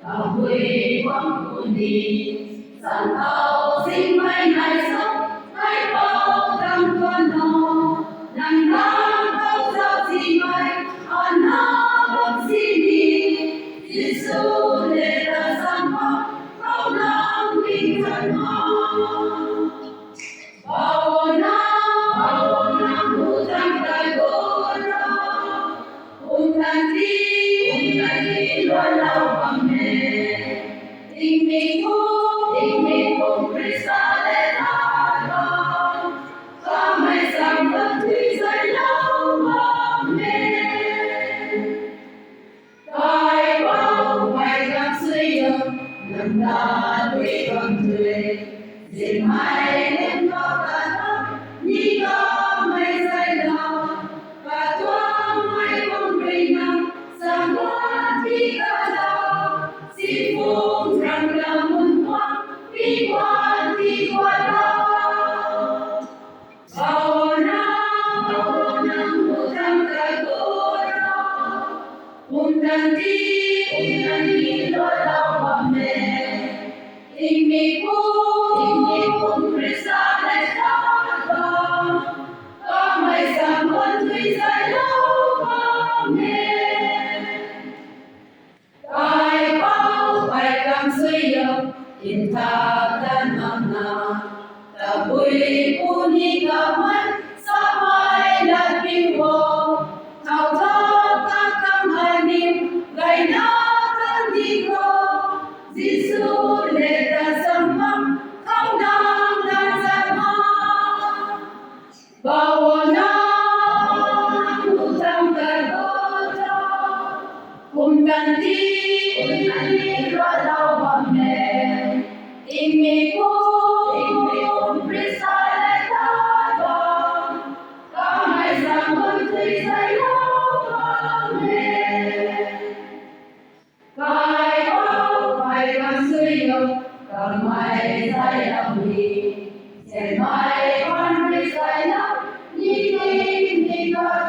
lòng quy quang của đi sẵn thao sinh mây này sống hay bao tâm con nó nằm nắng bao sao gì mây anh nó bốc xin đi Giêsu để ta sang hoa bao năm kinh thần hoa bao năm hữu tăng đại vô đó Untanti luôn lâu bằng nghề tình mình cùng Krista để tha con có mây rằng lần thủy dậy lâu bằng nghề Tài bao ngày càng suy yếu nâng đá đuổi bằng thuê Dịp mai lên có cả thấp Nhĩ có mây dậy lâu Và thoáng mây bóng rình nằm Sang hoa thi cả lâu Xin phúc rằng là muôn quang Vì quan thi qua lâu Bao năm hữu thăng đại vô đó Untanti lo lao bằng mẹ Tình mình cùng Krista để tha con có mây rằng con thủy dậy lâu bằng mẹ Tài bao ngày càng suy yếu in tha tan nằm nà ta bùi puni cả mắt sa mai là bình vô thao thao các cam hai niệm gầy nát thân đi cô Giêsu để ta dâng mắm không đang ra mắt bao năm hữu tâm đại vô đó cùng đàn đi lo lao bằng nghề tình mình cùng Krista để tha con có ngày rằng con thủy dậy lâu bằng nghề Phải càng suy yếu càng mây dậy lòng đi Trên mây con thủy dậy lâu Nhĩ có